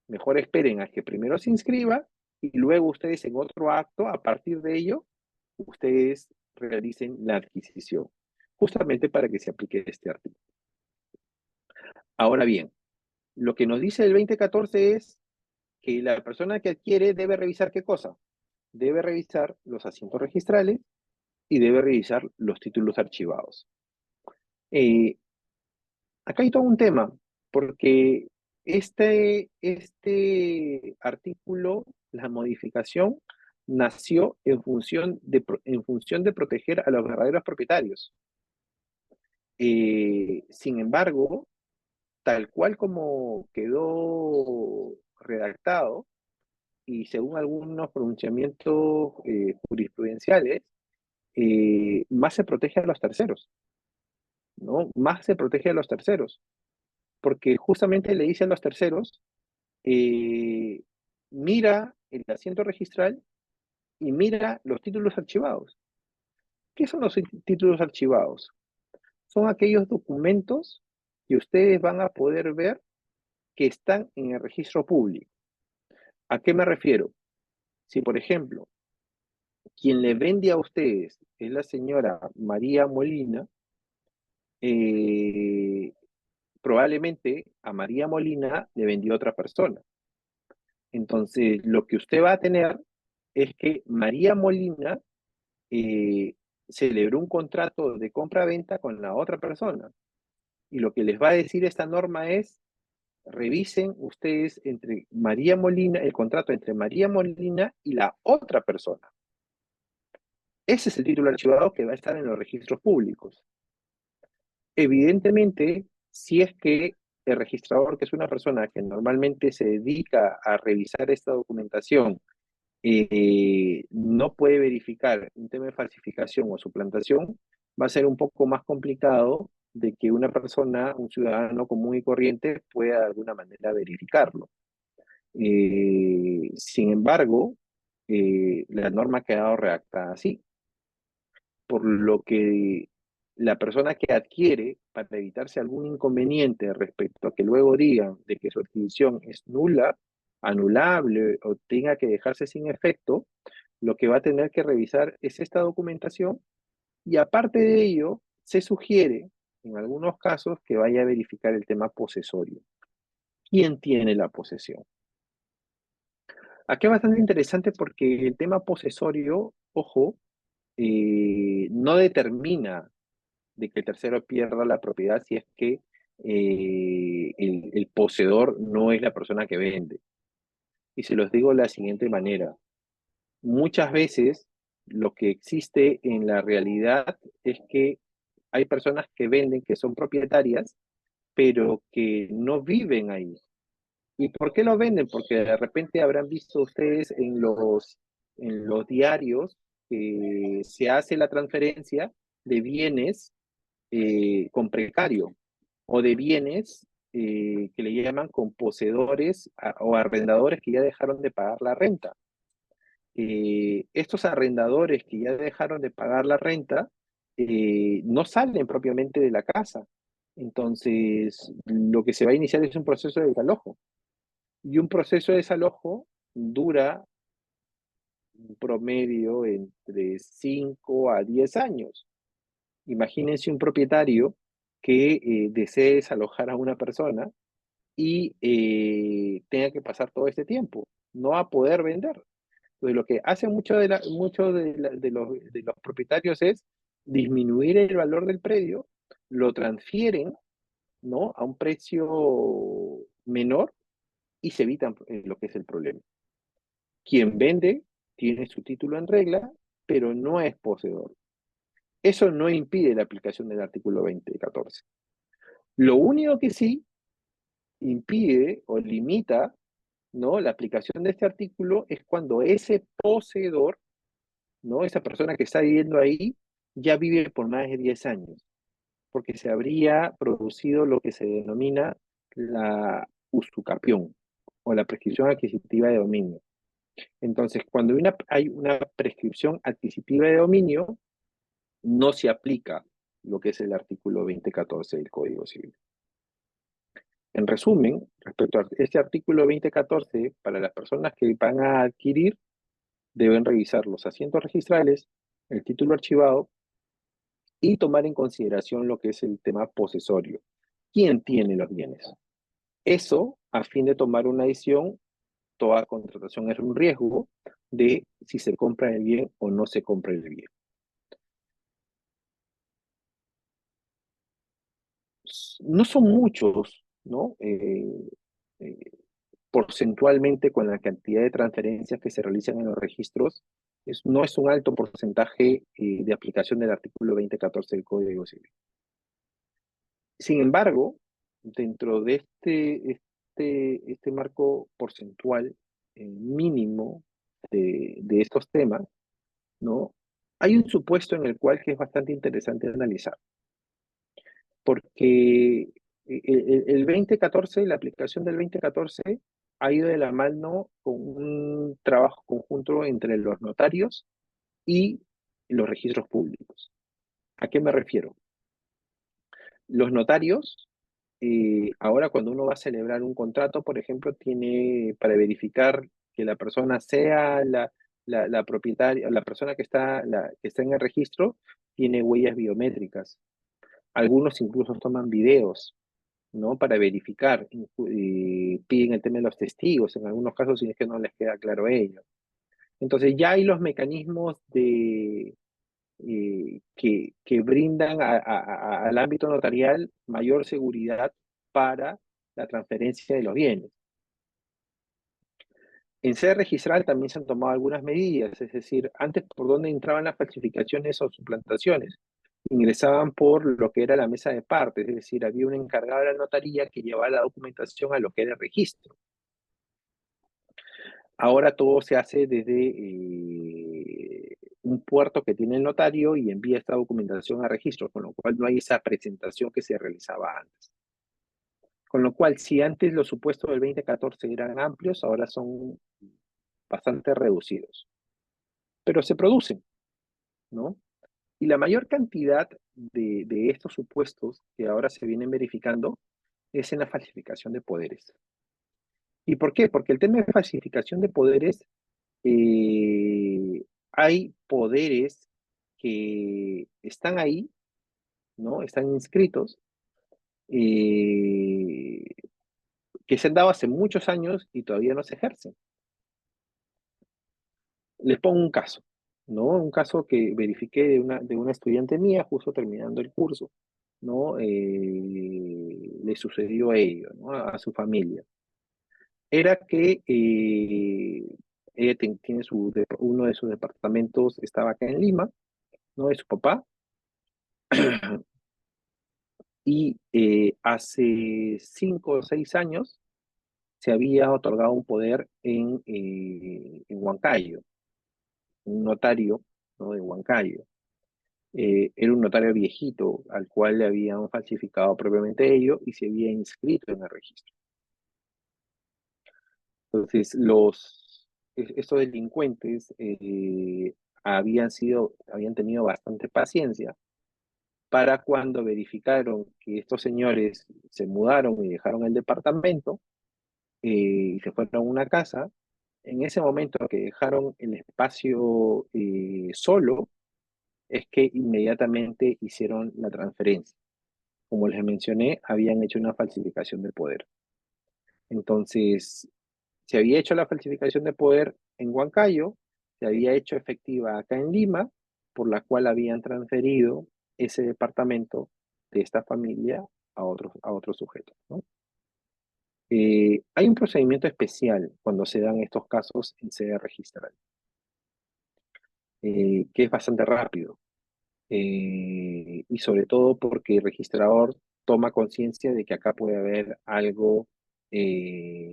Mejor esperen a que primero se inscriba y luego ustedes en otro acto, a partir de ello, ustedes realicen la adquisición, justamente para que se aplique este artículo. Ahora bien, lo que nos dice el 2014 es que la persona que adquiere debe revisar ¿qué cosa? Debe revisar los asientos registrales y debe revisar los títulos archivados. Eh, Acá hay todo un tema, porque este artículo, la modificación, nació en función de proteger a los verdaderos propietarios. Sin embargo, tal cual como quedó redactado, y según algunos pronunciamientos jurisprudenciales, más se protege a los terceros, ¿no? Más se protege a los terceros, porque justamente le dice a los terceros, eh, mira el asiento registral y mira los títulos archivados. ¿Qué son los títulos archivados? Son aquellos documentos que ustedes van a poder ver que están en el registro público. ¿A qué me refiero? Si, por ejemplo, quien le vende a ustedes es la señora María Molina, eh, probablemente a María Molina le vendió otra persona. Entonces, lo que usted va a tener es que María Molina eh, celebró un contrato de compra-venta con la otra persona. Y lo que les va a decir esta norma es, revisen ustedes entre María Molina, el contrato entre María Molina y la otra persona. Ese es el título archivado que va a estar en los registros públicos. Evidentemente, si es que el registrador, que es una persona que normalmente se dedica a revisar esta documentación, no puede verificar un tema de falsificación o suplantación, va a ser un poco más complicado de que una persona, un ciudadano común y corriente, pueda de alguna manera verificarlo. Sin embargo, la norma ha quedado redactada así, por lo que la persona que adquiere, para evitarse algún inconveniente respecto a que luego digan de que su adquisición es nula, anulable o tenga que dejarse sin efecto, lo que va a tener que revisar es esta documentación y aparte de ello, se sugiere en algunos casos que vaya a verificar el tema posesorio. ¿Quién tiene la posesión? Aquí es bastante interesante porque el tema posesorio, ojo, no determina de que el tercero pierda la propiedad si es que el poseedor no es la persona que vende. Y se los digo de la siguiente manera. Muchas veces lo que existe en la realidad es que hay personas que venden, que son propietarias, pero que no viven ahí. ¿Y por qué lo venden? Porque de repente habrán visto ustedes en los diarios que se hace la transferencia de bienes con precario o de bienes que le llaman con poseedores o arrendadores que ya dejaron de pagar la renta. Estos arrendadores que ya dejaron de pagar la renta no salen propiamente de la casa. Entonces, lo que se va a iniciar es un proceso de desalojo. Y un proceso de desalojo dura un promedio entre 5 a 10 años. Imagínense un propietario que desee desalojar a una persona y tenga que pasar todo este tiempo. No va a poder vender. Entonces, lo que hacen muchos de los propietarios es disminuir el valor del predio, lo transfieren, ¿no?, a un precio menor y se evitan lo que es el problema. Quien vende tiene su título en regla, pero no es poseedor. Eso no impide la aplicación del artículo 2014. Lo único que sí impide o limita, ¿no?, la aplicación de este artículo es cuando ese poseedor, ¿no?, esa persona que está viviendo ahí, ya vive por más de 10 años, porque se habría producido lo que se denomina la usucapión o la prescripción adquisitiva de dominio. Entonces, cuando hay una prescripción adquisitiva de dominio, no se aplica lo que es el artículo 2014 del Código Civil. En resumen, respecto a este artículo 2014, para las personas que van a adquirir, deben revisar los asientos registrales, el título archivado y tomar en consideración lo que es el tema posesorio. ¿Quién tiene los bienes? Eso, a fin de tomar una decisión, toda contratación es un riesgo de si se compra el bien o no se compra el bien. No son muchos, ¿no? Eh, Porcentualmente con la cantidad de transferencias que se realizan en los registros, no es un alto porcentaje de aplicación del artículo 2014 del Código Civil. Sin embargo, dentro de este marco porcentual mínimo de estos temas, ¿no?, hay un supuesto en el cual que es bastante interesante analizar, porque el 2014, la aplicación del 2014 ha ido de la mano con un trabajo conjunto entre los notarios y los registros públicos. ¿A qué me refiero? Los notarios, ahora cuando uno va a celebrar un contrato, por ejemplo, tiene para verificar que la persona sea la propietaria, la persona que está en el registro, tiene huellas biométricas. Algunos incluso toman videos, ¿no?, para verificar, piden el tema de los testigos, en algunos casos si es que no les queda claro a ellos. Entonces ya hay los mecanismos que brindan al ámbito notarial mayor seguridad para la transferencia de los bienes. En sede registral también se han tomado algunas medidas, es decir, antes por dónde entraban las falsificaciones o suplantaciones, ingresaban por lo que era la mesa de partes, es decir, había un encargado de la notaría que llevaba la documentación a lo que era el registro. Ahora todo se hace desde un puerto que tiene el notario y envía esta documentación a registro, con lo cual no hay esa presentación que se realizaba antes. Con lo cual, si antes los supuestos del 2014 eran amplios, ahora son bastante reducidos. Pero se producen, ¿no? Y la mayor cantidad de estos supuestos que ahora se vienen verificando es en la falsificación de poderes. ¿Y por qué? Porque el tema de falsificación de poderes, hay poderes que están ahí, ¿no? Están inscritos, eh, que se han dado hace muchos años y todavía no se ejercen. Les pongo un caso, ¿no? Un caso que verifiqué de una estudiante mía justo terminando el curso, ¿no? Le sucedió a ello, ¿no? A su familia. Era que ella tiene uno de sus departamentos, estaba acá en Lima, ¿no? De su papá, y hace 5 o 6 años se había otorgado un poder en Huancayo, un notario, ¿no? De Huancayo. Era un notario viejito al cual le habían falsificado propiamente ello y se había inscrito en el registro. Entonces, estos delincuentes habían tenido bastante paciencia para cuando verificaron que estos señores se mudaron y dejaron el departamento y se fueron a una casa. En ese momento que dejaron el espacio solo, es que inmediatamente hicieron la transferencia. Como les mencioné, habían hecho una falsificación de poder. Entonces, se había hecho la falsificación de poder en Huancayo, se había hecho efectiva acá en Lima, por la cual habían transferido ese departamento de esta familia a otros sujetos, ¿no? Hay un procedimiento especial cuando se dan estos casos en sede registral, que es bastante rápido, y sobre todo porque el registrador toma conciencia de que acá puede haber eh,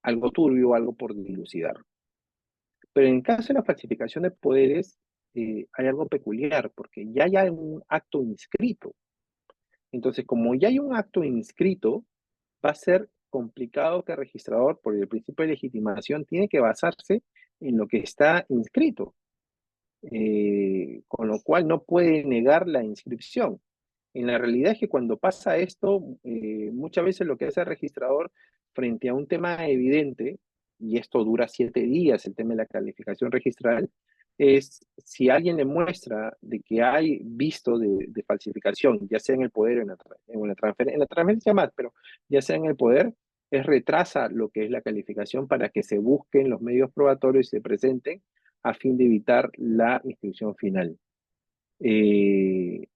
algo turbio, algo por dilucidar. Pero en el caso de la falsificación de poderes, hay algo peculiar, porque ya hay un acto inscrito. Entonces, como ya hay un acto inscrito, va a ser complicado que el registrador, por el principio de legitimación, tiene que basarse en lo que está inscrito, con lo cual no puede negar la inscripción. En la realidad es que cuando pasa esto, muchas veces lo que hace el registrador frente a un tema evidente, y esto dura 7 días, el tema de la calificación registral, es si alguien le muestra de que hay visto de falsificación, ya sea en el poder o en la transferencia más, pero ya sea en el poder, es retrasa lo que es la calificación para que se busquen los medios probatorios y se presenten a fin de evitar la inscripción final. Eh,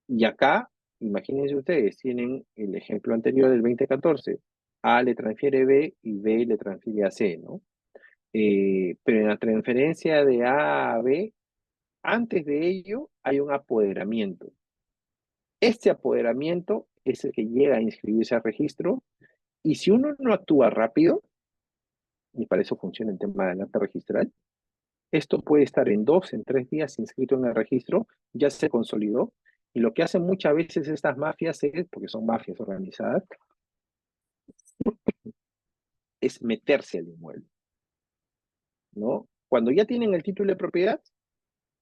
y acá, imagínense ustedes, tienen el ejemplo anterior del 2014. A le transfiere B y B le transfiere a C, ¿no? Pero en la transferencia de A a B, antes de ello hay un apoderamiento. Este apoderamiento es el que llega a inscribirse al registro y si uno no actúa rápido, y para eso funciona el tema del acta registral, esto puede estar en 2, en 3 días inscrito en el registro, ya se consolidó, y lo que hacen muchas veces estas mafias es, porque son mafias organizadas, es meterse al inmueble, ¿no? Cuando ya tienen el título de propiedad,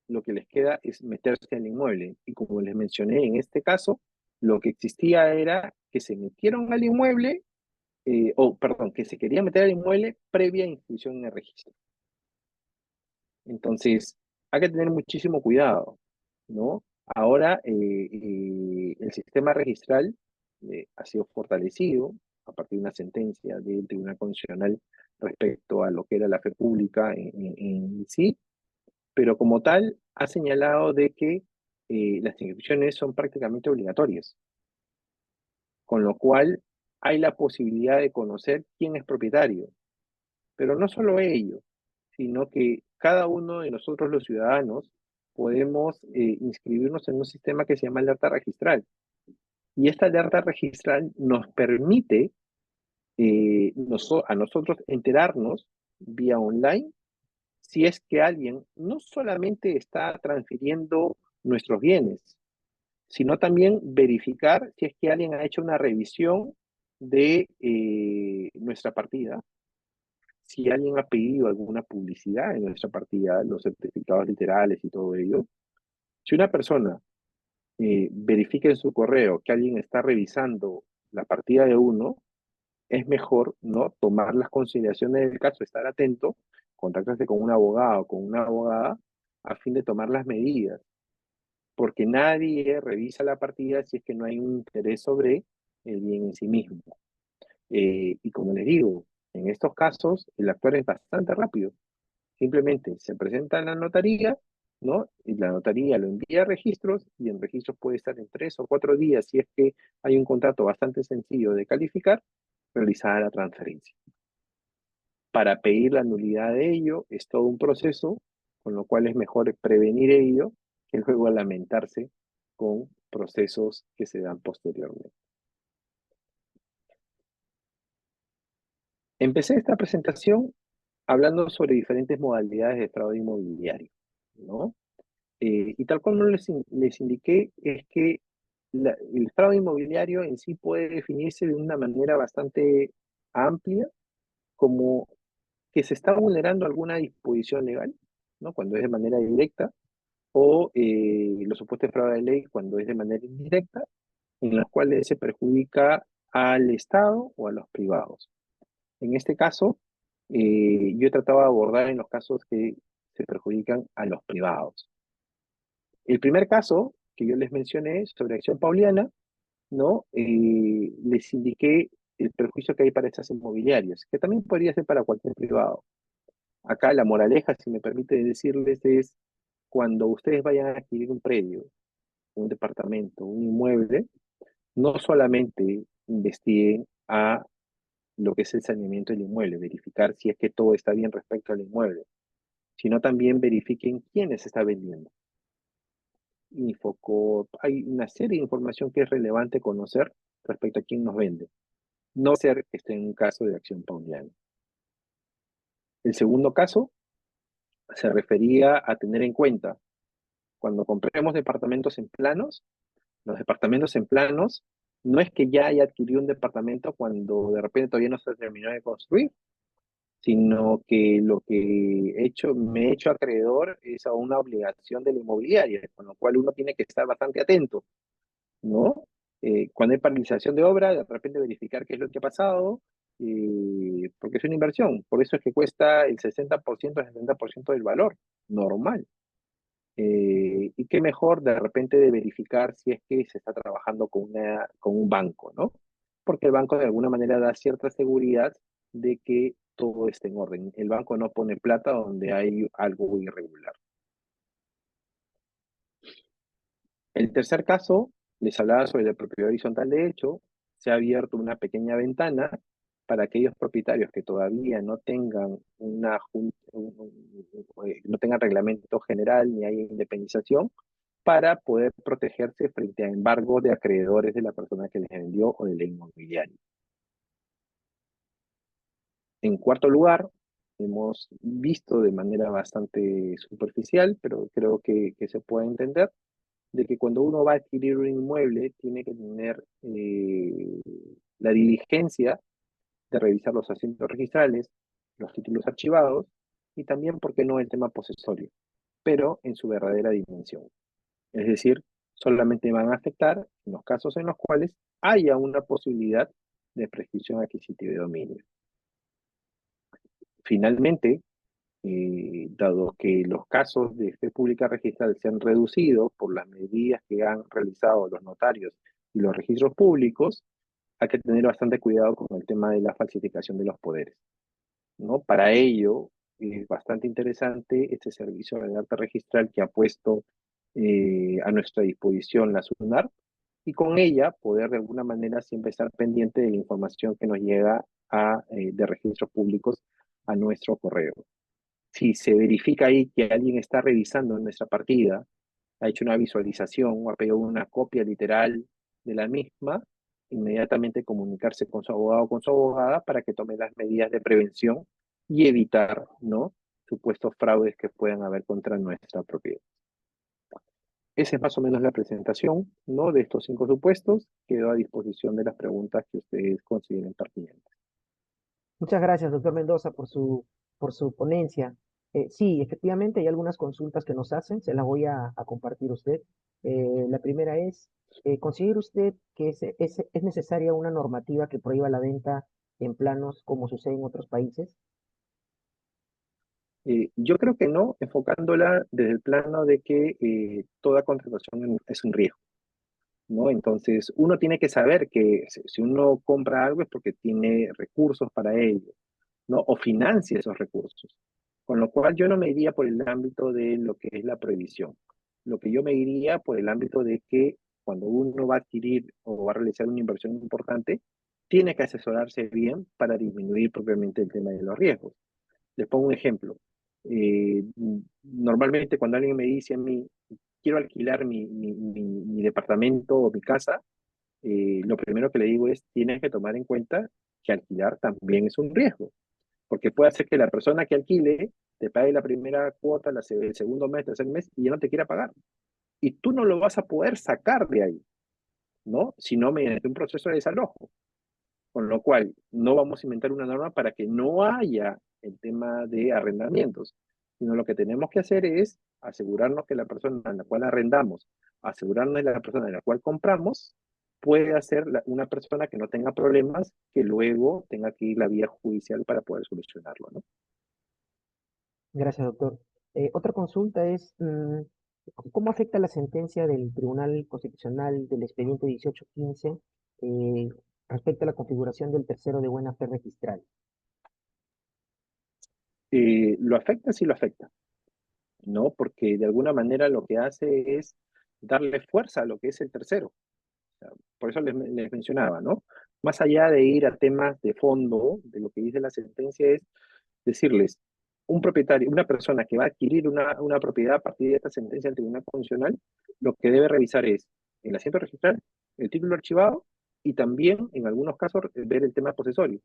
lo que les queda es meterse al inmueble. Y como les mencioné, en este caso, lo que existía era que se metieron al inmueble, perdón, que se quería meter al inmueble previa inscripción en el registro. Entonces, hay que tener muchísimo cuidado, ¿no? Ahora, el sistema registral ha sido fortalecido a partir de una sentencia del Tribunal Constitucional respecto a lo que era la fe pública en sí, pero como tal ha señalado de que las inscripciones son prácticamente obligatorias, con lo cual hay la posibilidad de conocer quién es propietario, pero no solo ello, sino que cada uno de nosotros los ciudadanos podemos inscribirnos en un sistema que se llama alerta registral. Y esta alerta registral nos permite a nosotros enterarnos vía online si es que alguien no solamente está transfiriendo nuestros bienes, sino también verificar si es que alguien ha hecho una revisión de nuestra partida, si alguien ha pedido alguna publicidad en nuestra partida, los certificados literales y todo ello. Si una persona verifica en su correo que alguien está revisando la partida de uno, es mejor no tomar las consideraciones del caso, estar atento, contactarse con un abogado o con una abogada a fin de tomar las medidas, porque nadie revisa la partida si es que no hay un interés sobre el bien en sí mismo. Y como les digo, en estos casos el actuar es bastante rápido. Simplemente se presenta en la notaría, ¿no? Y la notaría lo envía a registros y en registros puede estar en 3 o 4 días si es que hay un contrato bastante sencillo de calificar, realizada la transferencia. Para pedir la nulidad de ello es todo un proceso, con lo cual es mejor prevenir ello que luego lamentarse con procesos que se dan posteriormente. Empecé esta presentación hablando sobre diferentes modalidades de fraude inmobiliario, ¿no? Y tal como les indiqué, es que el fraude inmobiliario en sí puede definirse de una manera bastante amplia, como que se está vulnerando alguna disposición legal, ¿no? Cuando es de manera directa, o los supuestos de fraude de ley cuando es de manera indirecta, en las cuales se perjudica al Estado o a los privados. En este caso, yo trataba de abordar en los casos que se perjudican a los privados. El primer caso que yo les mencioné sobre Acción Pauliana, ¿no? Les indiqué el perjuicio que hay para estas inmobiliarias, que también podría ser para cualquier privado. Acá la moraleja, si me permite decirles, es cuando ustedes vayan a adquirir un predio, un departamento, un inmueble, no solamente investiguen a lo que es el saneamiento del inmueble, verificar si es que todo está bien respecto al inmueble, sino también verifiquen quiénes está vendiendo. Infoco, hay una serie de información que es relevante conocer respecto a quién nos vende. No ser que esté en un caso de Acción Pauliana. El segundo caso se refería a tener en cuenta cuando compremos departamentos en planos, los departamentos en planos, no es que ya haya adquirido un departamento cuando de repente todavía no se terminó de construir, sino que lo que me he hecho acreedor es a una obligación de la inmobiliaria, con lo cual uno tiene que estar bastante atento, ¿no? Cuando hay paralización de obra, de repente verificar qué es lo que ha pasado, porque es una inversión, por eso es que cuesta el 60%, el 70% del valor normal. Y qué mejor de repente de verificar si es que se está trabajando con un banco, ¿no? Porque el banco de alguna manera da cierta seguridad de que todo esté en orden. El banco no pone plata donde hay algo irregular. El tercer caso, les hablaba sobre la propiedad horizontal de hecho, se ha abierto una pequeña ventana para aquellos propietarios que todavía no tengan no tengan reglamento general ni hay independización, para poder protegerse frente a embargo de acreedores de la persona que les vendió o de la inmobiliaria. En cuarto lugar, hemos visto de manera bastante superficial, pero creo que se puede entender, de que cuando uno va a adquirir un inmueble tiene que tener la diligencia de revisar los asientos registrales, los títulos archivados y también, ¿por qué no?, el tema posesorio, pero en su verdadera dimensión. Es decir, solamente van a afectar en los casos en los cuales haya una posibilidad de prescripción adquisitiva de dominio. Finalmente, dado que los casos de fe pública registral se han reducido por las medidas que han realizado los notarios y los registros públicos, hay que tener bastante cuidado con el tema de la falsificación de los poderes, ¿no? Para ello, es bastante interesante este servicio de arte registral que ha puesto a nuestra disposición la SUNAR, y con ella poder de alguna manera siempre estar pendiente de la información que nos llega de registros públicos a nuestro correo. Si se verifica ahí que alguien está revisando nuestra partida, ha hecho una visualización o ha pedido una copia literal de la misma, inmediatamente comunicarse con su abogado o con su abogada para que tome las medidas de prevención y evitar, ¿no?, supuestos fraudes que puedan haber contra nuestra propiedad. Esa es más o menos la presentación, ¿no?, de estos 5 supuestos. Quedo a disposición de las preguntas que ustedes consideren pertinentes. Muchas gracias, doctor Mendoza, por su ponencia. Sí, efectivamente hay algunas consultas que nos hacen, se las voy a compartir a usted. La primera es, ¿considera usted que es necesaria una normativa que prohíba la venta en planos como sucede en otros países? Yo creo que no, enfocándola desde el plano de que toda contratación es un riesgo, ¿no? Entonces, uno tiene que saber que si uno compra algo es porque tiene recursos para ello, ¿no? O financia esos recursos. Con lo cual yo no me iría por el ámbito de lo que es la prohibición. Lo que yo me iría por el ámbito de que cuando uno va a adquirir o va a realizar una inversión importante, tiene que asesorarse bien para disminuir propiamente el tema de los riesgos. Les pongo un ejemplo. Eh, Normalmente cuando alguien me dice a mí, quiero alquilar mi departamento o mi casa, lo primero que le digo es, tienes que tomar en cuenta que alquilar también es un riesgo, porque puede hacer que la persona que alquile te pague la primera cuota, el segundo mes, tercer mes, y ya no te quiera pagar. Y tú no lo vas a poder sacar de ahí, ¿no? Sino mediante un proceso de desalojo. Con lo cual, no vamos a inventar una norma para que no haya el tema de arrendamientos, sino lo que tenemos que hacer es asegurarnos que la persona a la cual arrendamos, asegurarnos de la persona a la cual compramos, puede ser una persona que no tenga problemas, que luego tenga que ir la vía judicial para poder solucionarlo, ¿no? Gracias, doctor. Otra consulta es, ¿cómo afecta la sentencia del Tribunal Constitucional del expediente 1815 eh, respecto a la configuración del tercero de buena fe registral? ¿Lo afecta? Sí lo afecta, ¿no? Porque de alguna manera lo que hace es darle fuerza a lo que es el tercero. Por eso les mencionaba, ¿no? Más allá de ir a temas de fondo, de lo que dice la sentencia es decirles, un propietario, una persona que va a adquirir una propiedad a partir de esta sentencia del Tribunal Constitucional, lo que debe revisar es el asiento registral, el título archivado y también, en algunos casos, ver el tema posesorio.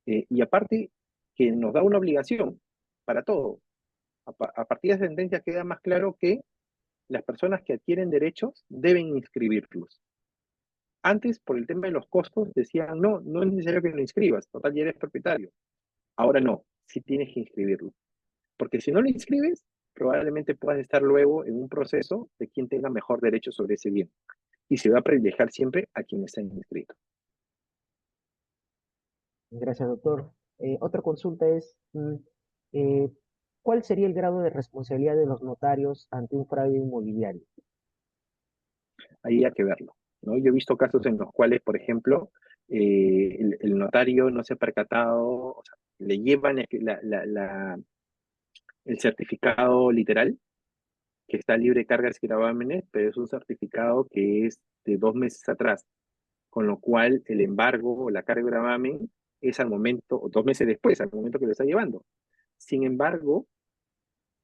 Y aparte, que nos da una obligación para todo. A partir de esa sentencia queda más claro que las personas que adquieren derechos deben inscribirlos. Antes, por el tema de los costos, decían, no, no es necesario que lo inscribas, total, ya eres propietario. Ahora no, sí tienes que inscribirlo. Porque si no lo inscribes, probablemente puedas estar luego en un proceso de quien tenga mejor derecho sobre ese bien. Y se va a privilegiar siempre a quien está inscrito. Gracias, doctor. Otra consulta es, eh, ¿cuál sería el grado de responsabilidad de los notarios ante un fraude inmobiliario? Ahí hay que verlo, ¿no? Yo he visto casos en los cuales, por ejemplo, el notario no se ha percatado, o sea, le llevan el certificado literal, que está libre de cargas y gravámenes, pero es un certificado que es de 2 meses atrás, con lo cual el embargo o la carga de gravamen es al momento, o 2 meses después, al momento que lo está llevando. Sin embargo,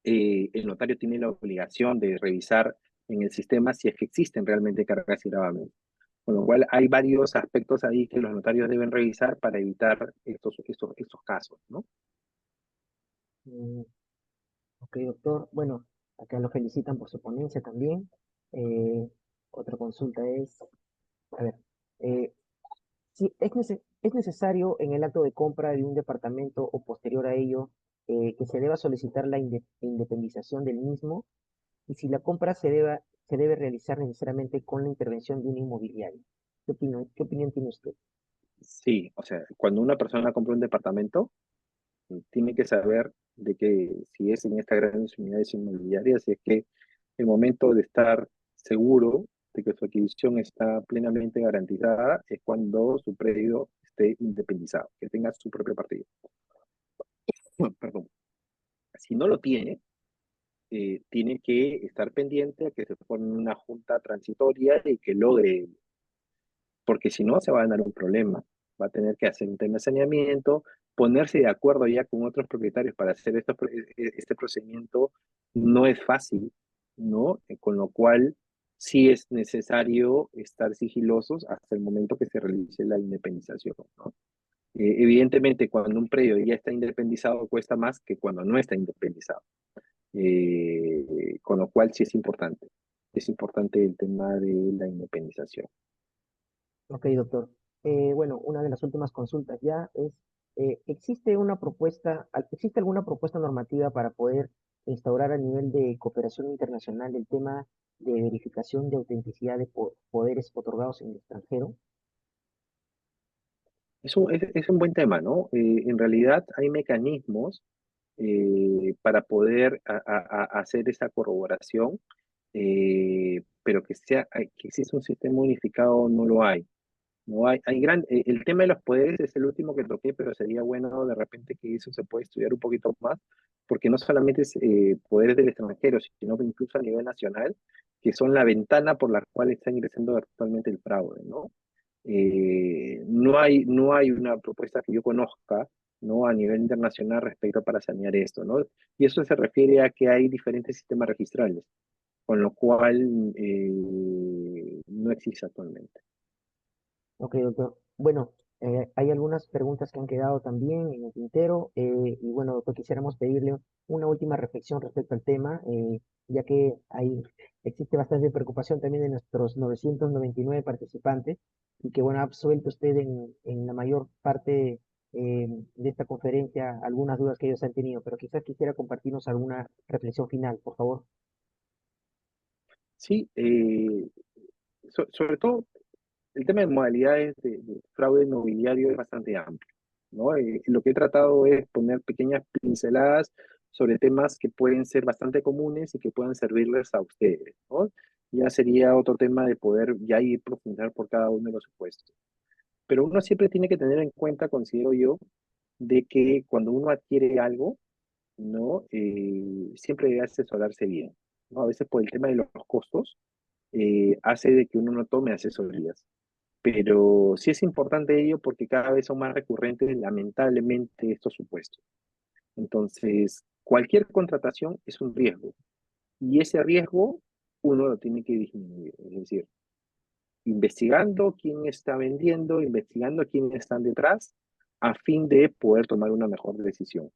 el notario tiene la obligación de revisar en el sistema si es que existen realmente cargas y gravamen. Con lo cual hay varios aspectos ahí que los notarios deben revisar para evitar estos casos, ¿no? Mm, ok, doctor. Bueno, acá lo felicitan por su ponencia también. Eh, Otra consulta es, a ver, eh, si es necesario en el acto de compra de un departamento o posterior a ello que se deba solicitar la independización del mismo y si la compra se debe realizar necesariamente con la intervención de un inmobiliario. Qué opinión tiene usted? Sí, o sea, cuando una persona compra un departamento, tiene que saber de que si es en estas grandes unidades inmobiliarias, si es que el momento de estar seguro de que su adquisición está plenamente garantizada es cuando su predio esté independizado, que tenga su propio partido. Perdón. Si no lo tiene, tiene que estar pendiente a que se forme una junta transitoria y que logre, porque si no se va a dar un problema. Va a tener que hacer un tema de saneamiento, ponerse de acuerdo ya con otros propietarios para hacer este procedimiento no es fácil, ¿no? Con lo cual sí es necesario estar sigilosos hasta el momento que se realice la independización, ¿no? Evidentemente, cuando un predio ya está independizado, cuesta más que cuando no está independizado. Con lo cual sí es importante. Es importante el tema de la independización. Ok, doctor. Bueno, una de las últimas consultas ya es, ¿existe alguna propuesta normativa para poder instaurar a nivel de cooperación internacional el tema de verificación de autenticidad de poderes otorgados en el extranjero? Es un buen tema, ¿no? En realidad hay mecanismos para poder hacer esa corroboración, pero que existe un sistema unificado no lo hay. No hay, el tema de los poderes es el último que toqué, pero sería bueno de repente que eso se puede estudiar un poquito más, porque no solamente es poderes del extranjero, sino que incluso a nivel nacional, que son la ventana por la cual está ingresando actualmente el fraude, ¿no? No hay una propuesta que yo conozca, ¿no? A nivel internacional respecto para sanear esto, ¿no? Y eso se refiere a que hay diferentes sistemas registrales, con lo cual no existe actualmente. Ok, doctor. Bueno, hay algunas preguntas que han quedado también en el tintero y bueno, doctor, quisiéramos pedirle una última reflexión respecto al tema, ya que existe bastante preocupación también de nuestros 999 participantes y que bueno, ha absuelto usted en la mayor parte de esta conferencia algunas dudas que ellos han tenido, pero quizás quisiera compartirnos alguna reflexión final, por favor. Sí, sobre todo el tema de modalidades de fraude inmobiliario es bastante amplio, ¿no? Lo que he tratado es poner pequeñas pinceladas sobre temas que pueden ser bastante comunes y que puedan servirles a ustedes, ¿no? Ya sería otro tema de poder ya ir profundizar por cada uno de los supuestos. Pero uno siempre tiene que tener en cuenta, considero yo, de que cuando uno adquiere algo, ¿no? Siempre debe asesorarse bien, ¿no? A veces por el tema de los costos, hace de que uno no tome asesorías. Pero sí es importante ello porque cada vez son más recurrentes, lamentablemente, estos supuestos. Entonces, cualquier contratación es un riesgo y ese riesgo uno lo tiene que disminuir. Es decir, investigando quién está vendiendo, investigando quién están detrás, a fin de poder tomar una mejor decisión.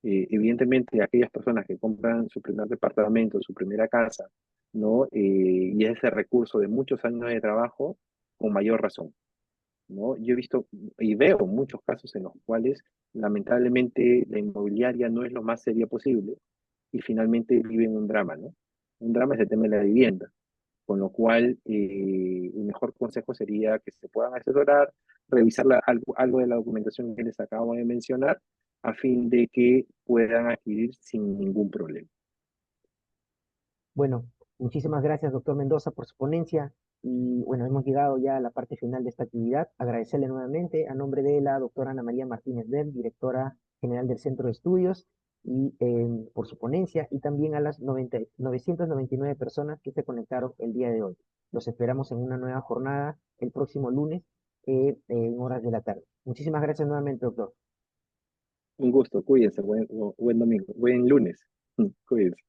Evidentemente, aquellas personas que compran su primer departamento, su primera casa, ¿no? Y ese recurso de muchos años de trabajo, con mayor razón. ¿No? Yo he visto y veo muchos casos en los cuales lamentablemente la inmobiliaria no es lo más seria posible y finalmente viven un drama, ¿no? Un drama es el tema de la vivienda, con lo cual el mejor consejo sería que se puedan asesorar, revisar algo de la documentación que les acabo de mencionar, a fin de que puedan adquirir sin ningún problema. Bueno, muchísimas gracias, doctor Mendoza, por su ponencia. Y bueno, hemos llegado ya a la parte final de esta actividad. Agradecerle nuevamente a nombre de la doctora Ana María Martínez Ver, directora general del Centro de Estudios, y por su ponencia, y también a las 999 personas que se conectaron el día de hoy. Los esperamos en una nueva jornada el próximo lunes en horas de la tarde. Muchísimas gracias nuevamente, doctor. Un gusto, cuídense, buen domingo, buen lunes, cuídense.